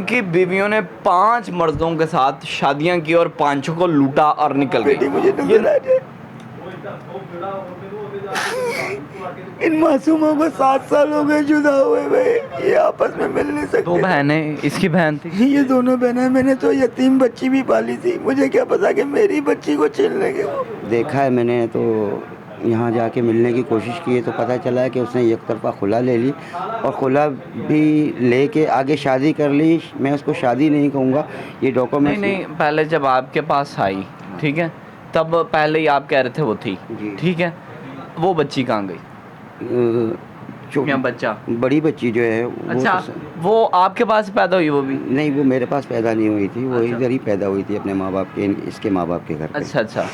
की बीवियों ने 5 मर्दों के साथ शादियां की और पांचों को लूटा और निकल गई। मुझे नजर आ जाए। इन मासूमों को 7 साल हो गए जुदा हुए भाई, ये आपस में मिल नहीं 2 सकते। बहनें, इसकी बहन थी। ये दोनों बहनें, मैंने तो यतीम बच्ची भी पाली थी, मुझे क्या पता कि मेरी बच्ची को छीन लेंगे वो। देखा है मैंने, तो यहाँ जाके मिलने की कोशिश की है तो पता चला है कि उसने एक तरफा खुला ले ली और खुला भी लेके आगे शादी कर ली। मैं उसको शादी नहीं कहूँगा, ये नहीं डॉक्यूमेंट्स। नहीं, पहले जब आपके पास आई, ठीक है, तब पहले ही आप कह रहे थे वो थी, जी। ठीक है। वो बच्ची कहाँ गई या बच्चा? बड़ी बच्ची जो है वो अच्छा, तो वो आपके पास पैदा हुई वो भी? नहीं, वो मेरे पास पैदा नहीं हुई थी, वो अच्छा। इधर ही पैदा हुई थी अपने माँ बाप के, इसके माँ बाप के घर पे। अच्छा अच्छा।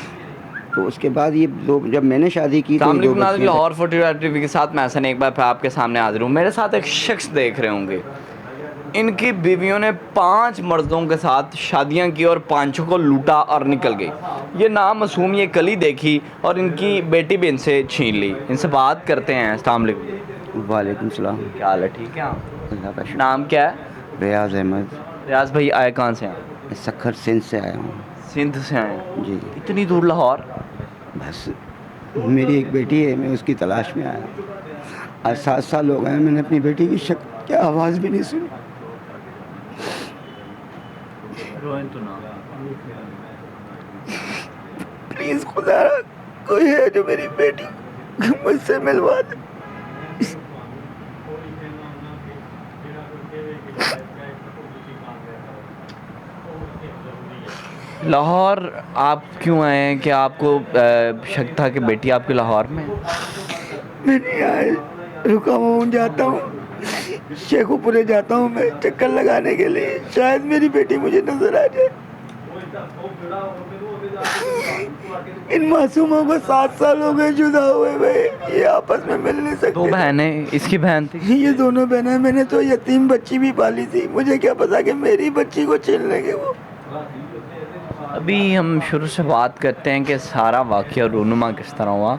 तो उसके बाद ये दो, जब मैंने शादी की तो ये दो बच्चियाँ। लाहौर 45 टीवी के साथ मैं हसन एक बार फिर आपके सामने हाजिर हूँ। मेरे साथ एक शख्स देख रहे होंगे, इनकी बीवियों ने 5 मर्दों के साथ शादियां की और पांचों को लूटा और निकल गई। ये नामासूम ये कली देखी और इनकी बेटी भी इनसे छीन ली। इनसे बात करते हैं। अस्सलाम वालेकुम। वालेकुम सलाम। क्या हाल है? ठीक है आप? अल्लाह का शुक्र। नाम क्या है? रियाज अहमद। रियाज भाई आए कहाँ से हैं? मैं सखर सिंध से आया हूँ। सिंध से आए हैं? जी। इतनी दूर लाहौर? बस मेरी एक बेटी है, मैं उसकी तलाश में आया हूँ। आज 7 साल हो गए, मैंने अपनी बेटी की शक्ल क्या आवाज़ भी नहीं सुनी। रोएं तो ना। प्लीज़ खुदा कोई है जो मेरी बेटी मुझसे मिलवा दे। लाहौर आप क्यों आए हैं? कि आपको शक था कि बेटी आपकी लाहौर में है? मैं नहीं आया, रुका हूँ, जाता हूँ शेखुपुरे जाता हूँ मैं चक्कर लगाने के लिए, शायद मेरी बेटी मुझे नजर आ जाए। इन मासूमों को 7 साल हो गए जुदा हुए भाई, ये आपस में मिल नहीं 2 सकते। बहनें, इसकी बहन थी। ये दोनों बहनें, मैंने तो यतीम बच्ची भी पाली थी, मुझे क्या पता कि मेरी बच्ची को छीन लेंगे वो। अभी हम शुरू से बात करते हैं कि सारा वाक़या रूनुमा किस तरह हुआ।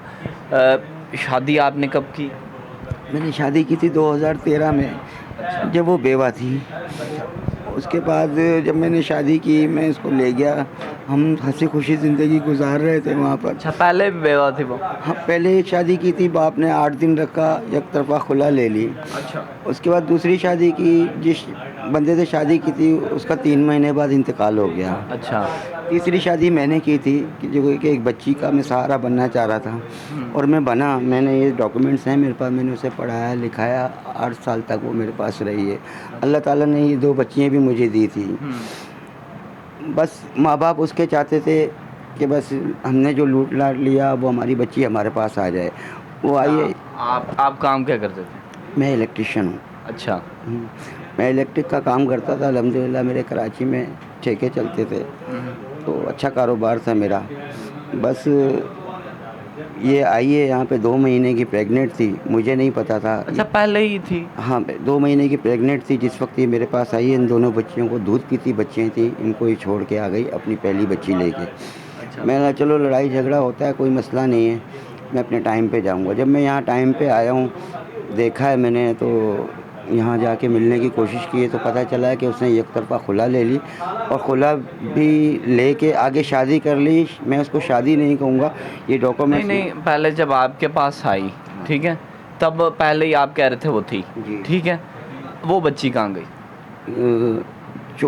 शादी आपने कब की? मैंने शादी की थी 2013 में, जब वो बेवा थी। उसके बाद जब मैंने शादी की, मैं इसको ले गया, हम हंसी खुशी ज़िंदगी गुजार रहे थे वहाँ पर। अच्छा, पहले भी बेवा थी वो? हाँ, पहले एक शादी की थी, बाप ने 8 दिन रखा, एक तरफा खुला ले ली। अच्छा। उसके बाद दूसरी शादी की, जिस बंदे से शादी की थी उसका 3 महीने बाद इंतकाल हो गया। अच्छा। तीसरी शादी मैंने की थी कि जो कि एक बच्ची का मैं सहारा बनना चाह रहा था और मैं बना। मैंने ये डॉक्यूमेंट्स हैं मेरे पास, मैंने उसे पढ़ाया लिखाया, 8 साल तक वो मेरे पास रही है। अल्लाह ताला ने ये 2 बच्चियाँ भी मुझे दी थी। बस माँ बाप उसके चाहते थे कि बस हमने जो लूट लाट लिया वो हमारी बच्ची हमारे पास आ जाए। वो आई है। आप काम क्या करते थे? मैं इलेक्ट्रिशियन हूँ। अच्छा। मैं इलेक्ट्रिक का काम करता था, अल्हम्दुलिल्लाह मेरे कराची में ठेके चलते थे, तो अच्छा कारोबार था मेरा। बस ये आई है यहाँ पे 2 महीने की प्रेग्नेंट थी, मुझे नहीं पता था। अच्छा, पहले ही थी? हाँ, 2 महीने की प्रेग्नेंट थी जिस वक्त ये मेरे पास आई है। इन दोनों बच्चियों को दूध पीती बच्चियाँ थी, इनको ये छोड़ के आ गई अपनी पहली बच्ची लेके। अच्छा। मैंने कहा चलो लड़ाई झगड़ा होता है, कोई मसला नहीं है, मैं अपने टाइम पे जाऊँगा। जब मैं यहाँ टाइम पे आया हूँ, देखा है मैंने, तो यहाँ जाके मिलने की कोशिश की है तो पता चला है कि उसने एक तरफा खुला ले ली और खुला भी लेके आगे शादी कर ली। मैं उसको शादी नहीं कहूँगा, ये नहीं डॉक्यूमेंट्स। नहीं, पहले जब आपके पास आई, ठीक है, तब पहले ही आप कह रहे थे वो थी, जी। ठीक है। वो बच्ची कहाँ गई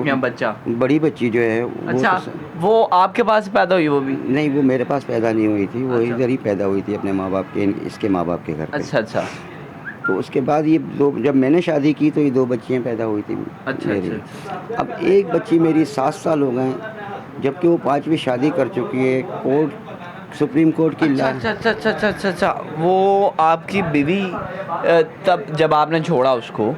या बच्चा? बड़ी बच्ची जो है वो अच्छा, तो वो आपके पास पैदा हुई वो भी? नहीं, वो मेरे पास पैदा नहीं हुई थी, वो अच्छा। इधर ही पैदा हुई थी अपने माँ बाप के, इसके माँ बाप के घर पे। अच्छा अच्छा। तो उसके बाद ये दो, जब मैंने शादी की तो ये 2 बच्चियाँ पैदा हुई थी अच्छा मेरी। अच्छा। अब एक बच्ची मेरी 7 साल हो गए, जबकि वो 5वीं शादी कर चुकी है। कोर्ट, सुप्रीम कोर्ट की अच्छा अच्छा अच्छा अच्छा अच्छा अच्छा अच्छा। वो आपकी बीवी तब जब आपने छोड़ा उसको,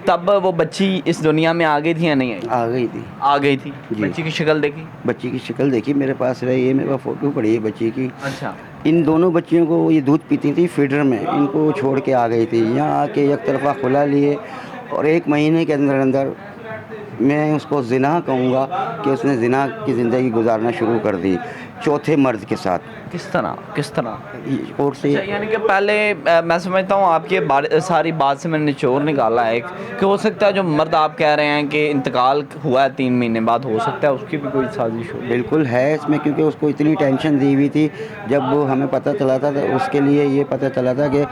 तब वो बच्ची इस दुनिया में आ गई थी या नहीं आई? आ गई थी। आ गई थी। जी। बच्ची की शक्ल देखी? बच्ची की शक्ल देखी, मेरे पास रही है, मेरे पास फ़ोटो पड़ी है बच्ची की। अच्छा। इन दोनों बच्चियों को ये दूध पीती थी फीडर में, इनको छोड़ के आ गई थी। यहाँ आके एक तरफा खुला लिए और 1 महीने के अंदर अंदर मैं उसको ज़िना कहूँगा कि उसने ज़िना की ज़िंदगी गुजारना शुरू कर दी चौथे मर्द के साथ। किस तरह? कोर्ट से अच्छा, यानी कि पहले मैं समझता हूँ आपकी सारी बात से मैंने निचोड़ निकाला है कि हो सकता है जो मर्द आप कह रहे हैं कि इंतकाल हुआ है 3 महीने बाद, हो सकता है उसकी भी कोई साजिश हो। बिल्कुल है इसमें, क्योंकि उसको इतनी टेंशन दी हुई थी। जब वो हमें पता चला था तो उसके लिए ये पता चला था कि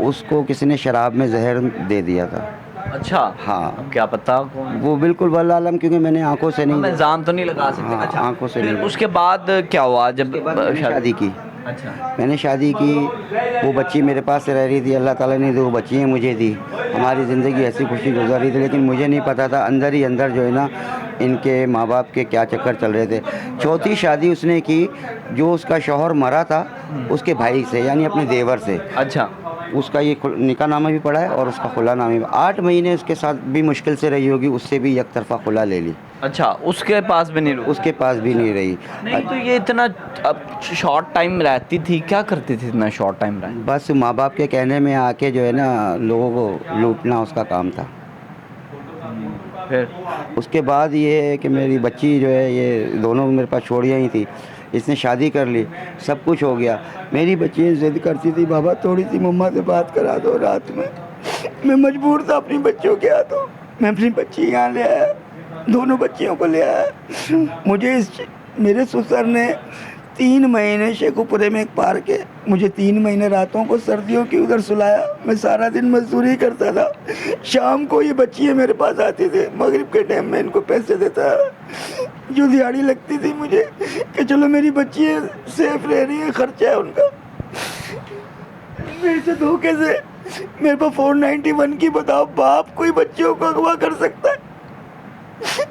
उसको किसी ने शराब में जहर दे दिया था। अच्छा, हाँ। अब क्या पता कौन? वो बिल्कुल वल्लाह आलम, क्योंकि मैंने आंखों से हम नहीं इल्ज़ाम तो नहीं लगा सकते। हाँ, अच्छा, आंखों से फिर नहीं। उसके बाद क्या हुआ जब उसके बाद मैंने शादी की। अच्छा, मैंने शादी की, वो बच्ची मेरे पास रह रही थी। अल्लाह ताला ने 2 बच्चियाँ मुझे दी। हमारी ज़िंदगी ऐसी खुशी गुजार रही थी, लेकिन मुझे नहीं पता था अंदर ही अंदर जो है ना, इनके माँ बाप के क्या चक्कर चल रहे थे। चौथी शादी उसने की, जो उसका शौहर मरा था उसके भाई से, यानी अपने देवर से। अच्छा, उसका ये निकाहनामा भी पड़ा है और उसका खुलानामा भी। 8 महीने उसके साथ भी मुश्किल से रही होगी, उससे भी एक तरफ़ा खुला ले ली। अच्छा, उसके पास भी नहीं रुकी? उसके पास भी नहीं रही। नहीं तो ये इतना अब शॉर्ट टाइम रहती थी, क्या करती थी इतना शॉर्ट टाइम रह? बस माँ बाप के कहने में आके जो है ना, लोगों को लूटना उसका काम था। फिर उसके बाद ये है कि मेरी बच्ची जो है, ये दोनों मेरे पास छोड़ियाँ ही थी। इसने शादी कर ली, सब कुछ हो गया। मेरी बच्ची ज़िद करती थी, बाबा थोड़ी सी मम्मा से बात करा दो रात में। मैं मजबूर था अपनी बच्चियों के हाथों। मैं अपनी बच्ची यहाँ ले आया, दोनों बच्चियों को ले आया। मुझे मेरे ससुर ने 3 महीने शेखुपुरे में एक पार्क है, मुझे 3 महीने रातों को सर्दियों की उधर सुलाया। मैं सारा दिन मजदूरी करता था। शाम को ये बच्चियाँ मेरे पास आती थी, मगरिब के टाइम में इनको पैसे देता, जो दिहाड़ी लगती थी मुझे, कि चलो मेरी बच्चियाँ सेफ रह रही हैं, खर्चा है उनका। मेरे से धोखे से मेरे पास 491 की, बताओ बाप कोई बच्चियों को अगवा कर सकता है?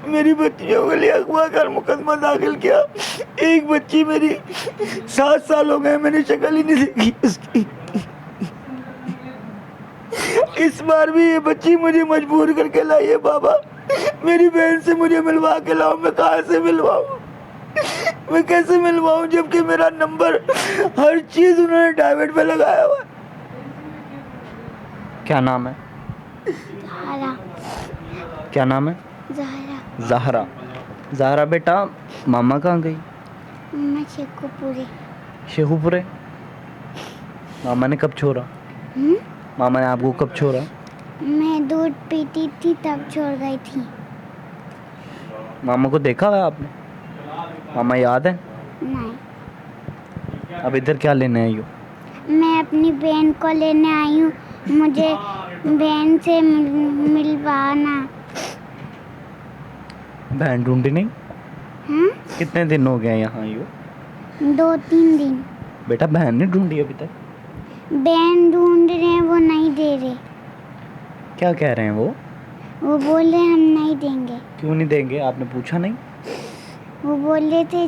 मेरी बच्चियों के लिए अगवा कर मुकदमा दाखिल किया। एक बच्ची मेरी 7 साल हो गए, मैंने शक्ल ही नहीं देखी उसकी। इस बार भी ये बच्ची मुझे मजबूर करके लाई है। बाबा मेरी बहन से मुझे मिलवा के लाओ। मैं कहाँ से मिलवाऊँ? मैं कैसे मिलवाऊँ, जबकि मेरा नंबर हर चीज़ उन्होंने डाइवर्ट पे लगाया हुआ है। क्या नाम है? ज़हरा। क्या नाम है? ज़हरा। ज़हरा बेटा, मामा कहाँ गई? मैं शेखुपुरे। शेखुपुरे? मामा ने कब छोड़ा? मामा ने आपको कब छोड़ा? मैं दूध पीती थी तब छोड़ गई थी। मामा को देखा है आपने? मामा याद है? नहीं। अब इधर क्या लेने आई हो? मैं अपनी बहन को लेने आई हूँ, मुझे बहन से मिलवाना। बहन ढूंढी नहीं? हाँ? कितने दिन हो गए यहाँ आई हो? 2-3 दिन। बेटा बहन नहीं ढूंढी अभी तक? बहन ढूंढ रहे हैं, वो नहीं दे रहे। क्या कह रहे हैं वो? वो बोल रहे हम नहीं देंगे। क्यों नहीं देंगे? आपने पूछा नहीं? वो बोल रहे थे